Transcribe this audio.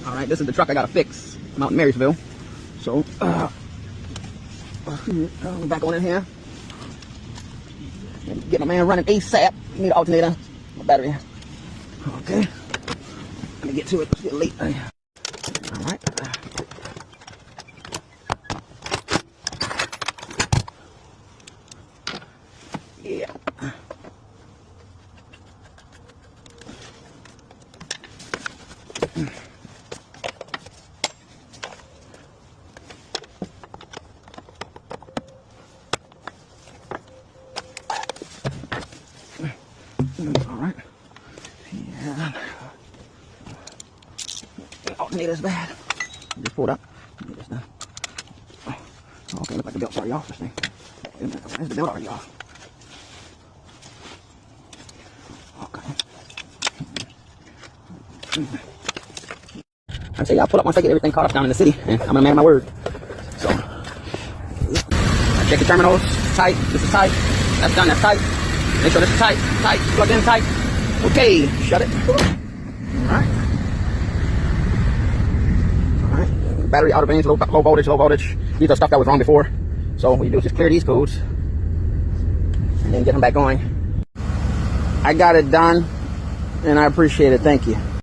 All right, this is the truck I gotta fix. I'm out in Marysville. So, back on in here. Get my man running ASAP. Need an alternator. My battery. Okay. Let me get to it. It's getting late. All right. Yeah. All right. Yeah. The alternator's bad. Just pulled up. Get this done. Okay, look like the belt's already off this thing. Where's the belt already off? I say y'all pull up once I get everything caught up down in the city, and I'm a man of my word. So, I check the terminals. Tight. This is tight. That's done. That's tight. Make sure this is tight. Tight. Plug in tight. Okay. Shut it. Alright. Alright. Battery outer bands, low voltage, low voltage. These are stuff that was wrong before. So what you do is just clear these codes and then get them back going. I got it done, and I appreciate it. Thank you.